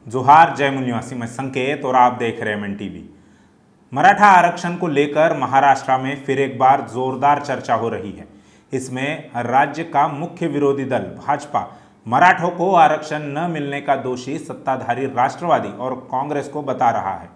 जोहार जय निवासी मैं संकेत और आप देख रहे हैं एमएन टीवी। मराठा आरक्षण को लेकर महाराष्ट्र में फिर एक बार जोरदार चर्चा हो रही है। इसमें राज्य का मुख्य विरोधी दल भाजपा मराठों को आरक्षण न मिलने का दोषी सत्ताधारी राष्ट्रवादी और कांग्रेस को बता रहा है,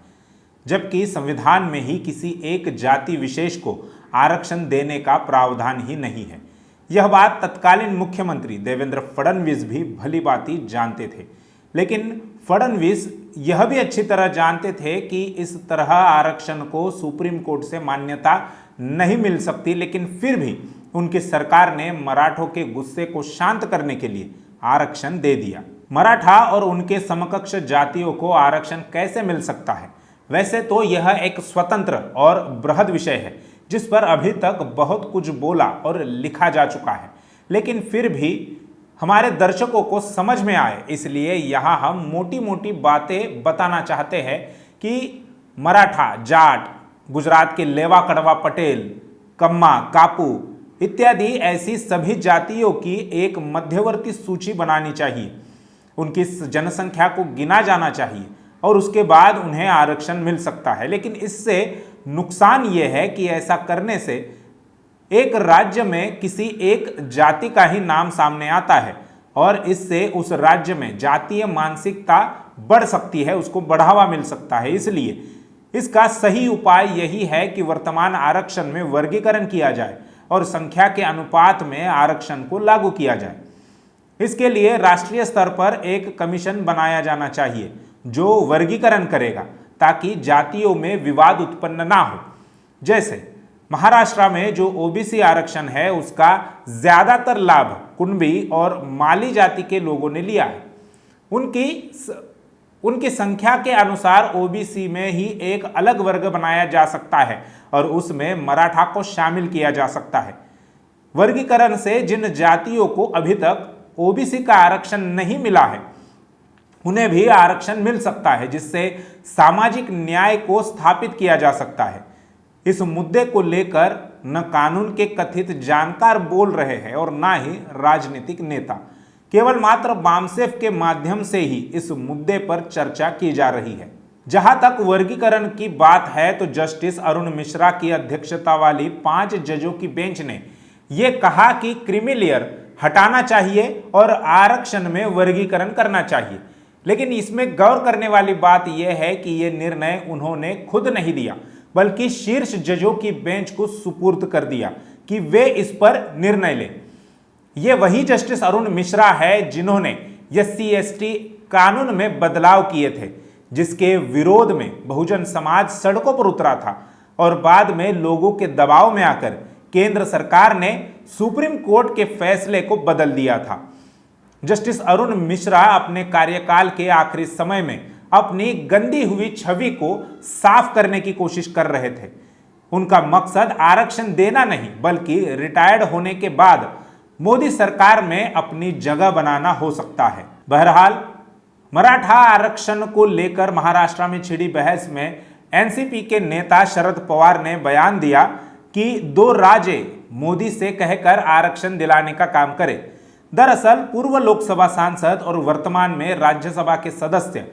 जबकि संविधान में ही किसी एक जाति विशेष को आरक्षण देने का प्रावधान ही नहीं है। यह बात तत्कालीन मुख्यमंत्री देवेंद्र फडणवीस भी भली भांति जानते थे, लेकिन फडणवीस यह भी अच्छी तरह जानते थे कि इस तरह आरक्षण को सुप्रीम कोर्ट से मान्यता नहीं मिल सकती, लेकिन फिर भी उनकी सरकार ने मराठों के गुस्से को शांत करने के लिए आरक्षण दे दिया। मराठा और उनके समकक्ष जातियों को आरक्षण कैसे मिल सकता है? वैसे तो यह एक स्वतंत्र और बृहद विषय है जिस पर अभी तक बहुत कुछ बोला और लिखा जा चुका है, लेकिन फिर भी हमारे दर्शकों को समझ में आए इसलिए यहाँ हम मोटी मोटी बातें बताना चाहते हैं कि मराठा, जाट, गुजरात के लेवा कड़वा पटेल, कम्मा, कापू इत्यादि ऐसी सभी जातियों की एक मध्यवर्ती सूची बनानी चाहिए। उनकी जनसंख्या को गिना जाना चाहिए और उसके बाद उन्हें आरक्षण मिल सकता है। लेकिन इससे नुकसान यह है कि ऐसा करने से एक राज्य में किसी एक जाति का ही नाम सामने आता है और इससे उस राज्य में जातीय मानसिकता बढ़ सकती है, उसको बढ़ावा मिल सकता है। इसलिए इसका सही उपाय यही है कि वर्तमान आरक्षण में वर्गीकरण किया जाए और संख्या के अनुपात में आरक्षण को लागू किया जाए। इसके लिए राष्ट्रीय स्तर पर एक कमीशन बनाया जाना चाहिए जो वर्गीकरण करेगा, ताकि जातियों में विवाद उत्पन्न ना हो। जैसे महाराष्ट्र में जो ओबीसी आरक्षण है उसका ज्यादातर लाभ कुणबी और माली जाति के लोगों ने लिया है। उनकी संख्या के अनुसार ओबीसी में ही एक अलग वर्ग बनाया जा सकता है और उसमें मराठा को शामिल किया जा सकता है। वर्गीकरण से जिन जातियों को अभी तक ओबीसी का आरक्षण नहीं मिला है उन्हें भी आरक्षण मिल सकता है, जिससे सामाजिक न्याय को स्थापित किया जा सकता है। इस मुद्दे को लेकर न कानून के कथित जानकार बोल रहे हैं और न ही राजनीतिक नेता, केवल मात्र बामसेफ के माध्यम से ही इस मुद्दे पर चर्चा की जा रही है। जहां तक वर्गीकरण की बात है तो जस्टिस अरुण मिश्रा की अध्यक्षता वाली 5 जजों की बेंच ने यह कहा कि क्रीमी लेयर हटाना चाहिए और आरक्षण में वर्गीकरण करना चाहिए। लेकिन इसमें गौर करने वाली बात यह है कि यह निर्णय उन्होंने खुद नहीं दिया, बल्कि शीर्ष जजों की बेंच को सुपुर्द कर दिया कि वे इस पर निर्णय लें। ये वही जस्टिस अरुण मिश्रा है जिन्होंने SC/ST कानून में बदलाव किए थे, जिसके विरोध में बहुजन समाज सड़कों पर उतरा था और बाद में लोगों के दबाव में आकर केंद्र सरकार ने सुप्रीम कोर्ट के फैसले को बदल दिया था। जस्टिस अरुण मिश्रा अपने कार्यकाल के आखिरी समय में अपनी गंदी हुई छवि को साफ करने की कोशिश कर रहे थे। उनका मकसद आरक्षण देना नहीं, बल्कि रिटायर्ड होने के बाद मोदी सरकार में अपनी जगह बनाना हो सकता है। बहरहाल मराठा आरक्षण को लेकर महाराष्ट्र में छिड़ी बहस में एनसीपी के नेता शरद पवार ने बयान दिया कि 2 राजे मोदी से कहकर आरक्षण दिलाने का काम करें। दरअसल पूर्व लोकसभा सांसद और वर्तमान में राज्यसभा के सदस्य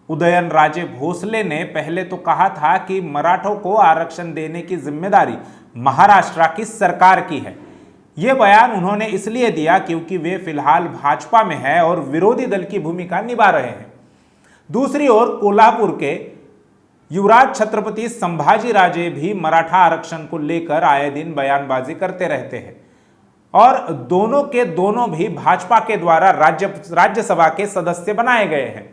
उदयन राजे भोसले ने पहले तो कहा था कि मराठों को आरक्षण देने की जिम्मेदारी महाराष्ट्र की सरकार की है। यह बयान उन्होंने इसलिए दिया क्योंकि वे फिलहाल भाजपा में है और विरोधी दल की भूमिका निभा रहे हैं। दूसरी ओर कोल्हापुर के युवराज छत्रपति संभाजी राजे भी मराठा आरक्षण को लेकर आए दिन बयानबाजी करते रहते हैं और दोनों के दोनों भी भाजपा के द्वारा राज्यसभा के सदस्य बनाए गए हैं।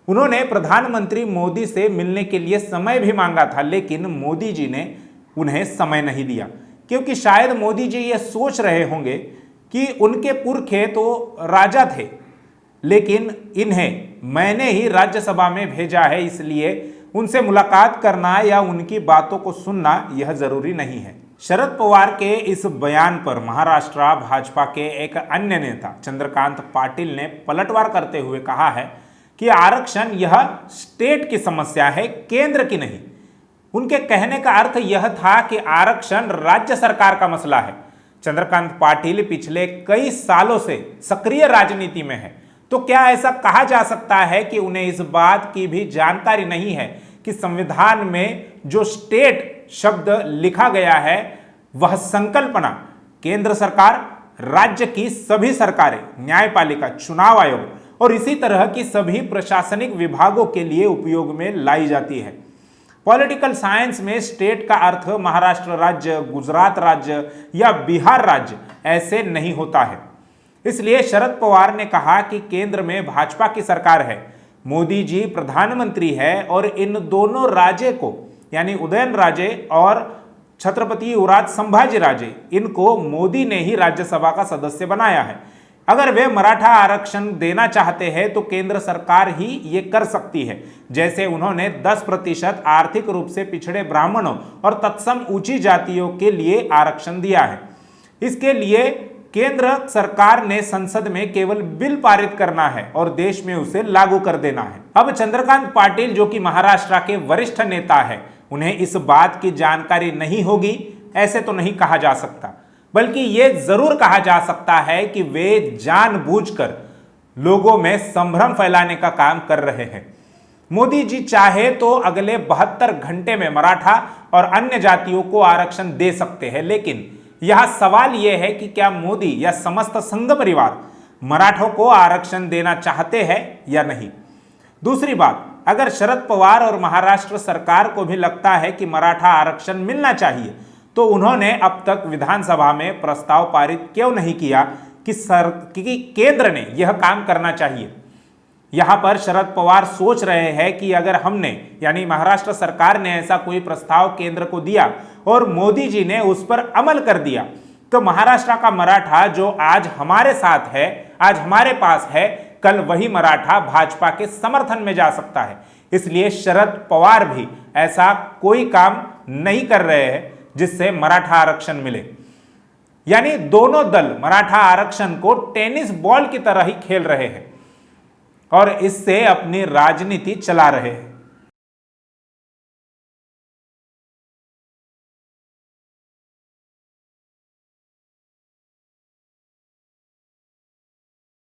उन्होंने प्रधानमंत्री मोदी से मिलने के लिए समय भी मांगा था, लेकिन मोदी जी ने उन्हें समय नहीं दिया, क्योंकि शायद मोदी जी ये सोच रहे होंगे कि उनके पुरखे तो राजा थे, लेकिन इन्हें मैंने ही राज्यसभा में भेजा है, इसलिए उनसे मुलाकात करना या उनकी बातों को सुनना यह जरूरी नहीं है। शरद पवार के इस बयान पर महाराष्ट्र भाजपा के एक अन्य नेता चंद्रकांत पाटिल ने पलटवार करते हुए कहा है कि आरक्षण यह स्टेट की समस्या है, केंद्र की नहीं। उनके कहने का अर्थ यह था कि आरक्षण राज्य सरकार का मसला है। चंद्रकांत पाटिल पिछले कई सालों से सक्रिय राजनीति में है, तो क्या ऐसा कहा जा सकता है कि उन्हें इस बात की भी जानकारी नहीं है कि संविधान में जो स्टेट शब्द लिखा गया है वह संकल्पना केंद्र सरकार, राज्य की सभी सरकारें, न्यायपालिका, चुनाव आयोग और इसी तरह की सभी प्रशासनिक विभागों के लिए उपयोग में लाई जाती है। पॉलिटिकल साइंस में स्टेट का अर्थ महाराष्ट्र राज्य, गुजरात राज्य या बिहार राज्य ऐसे नहीं होता है। इसलिए शरद पवार ने कहा कि केंद्र में भाजपा की सरकार है, मोदी जी प्रधानमंत्री है और इन दोनों राज्य को यानी उदयन राजे और छत्रपति युवराज संभाजी राजे, इनको मोदी ने ही राज्यसभा का सदस्य बनाया है। अगर वे मराठा आरक्षण देना चाहते हैं तो केंद्र सरकार ही ये कर सकती है, जैसे उन्होंने 10% आर्थिक रूप से पिछड़े ब्राह्मणों और तत्सम ऊंची जातियों के लिए आरक्षण दिया है। इसके लिए केंद्र सरकार ने संसद में केवल बिल पारित करना है और देश में उसे लागू कर देना है। अब चंद्रकांत पाटिल जो कि महाराष्ट्र के वरिष्ठ नेता है, उन्हें इस बात की जानकारी नहीं होगी ऐसे तो नहीं कहा जा सकता, बल्कि यह जरूर कहा जा सकता है कि वे जानबूझकर लोगों में संभ्रम फैलाने का काम कर रहे हैं। मोदी जी चाहे तो अगले 72 घंटे में मराठा और अन्य जातियों को आरक्षण दे सकते हैं, लेकिन यह सवाल यह है कि क्या मोदी या समस्त संघ परिवार मराठों को आरक्षण देना चाहते हैं या नहीं। दूसरी बात, अगर शरद पवार और महाराष्ट्र सरकार को भी लगता है कि मराठा आरक्षण मिलना चाहिए तो उन्होंने अब तक विधानसभा में प्रस्ताव पारित क्यों नहीं किया कि केंद्र ने यह काम करना चाहिए। यहां पर शरद पवार सोच रहे हैं कि अगर हमने यानी महाराष्ट्र सरकार ने ऐसा कोई प्रस्ताव केंद्र को दिया और मोदी जी ने उस पर अमल कर दिया तो महाराष्ट्र का मराठा जो आज हमारे साथ है, आज हमारे पास है, कल वही मराठा भाजपा के समर्थन में जा सकता है। इसलिए शरद पवार भी ऐसा कोई काम नहीं कर रहे हैं जिससे मराठा आरक्षण मिले। यानी दोनों दल मराठा आरक्षण को टेनिस बॉल की तरह ही खेल रहे हैं और इससे अपनी राजनीति चला रहे हैं।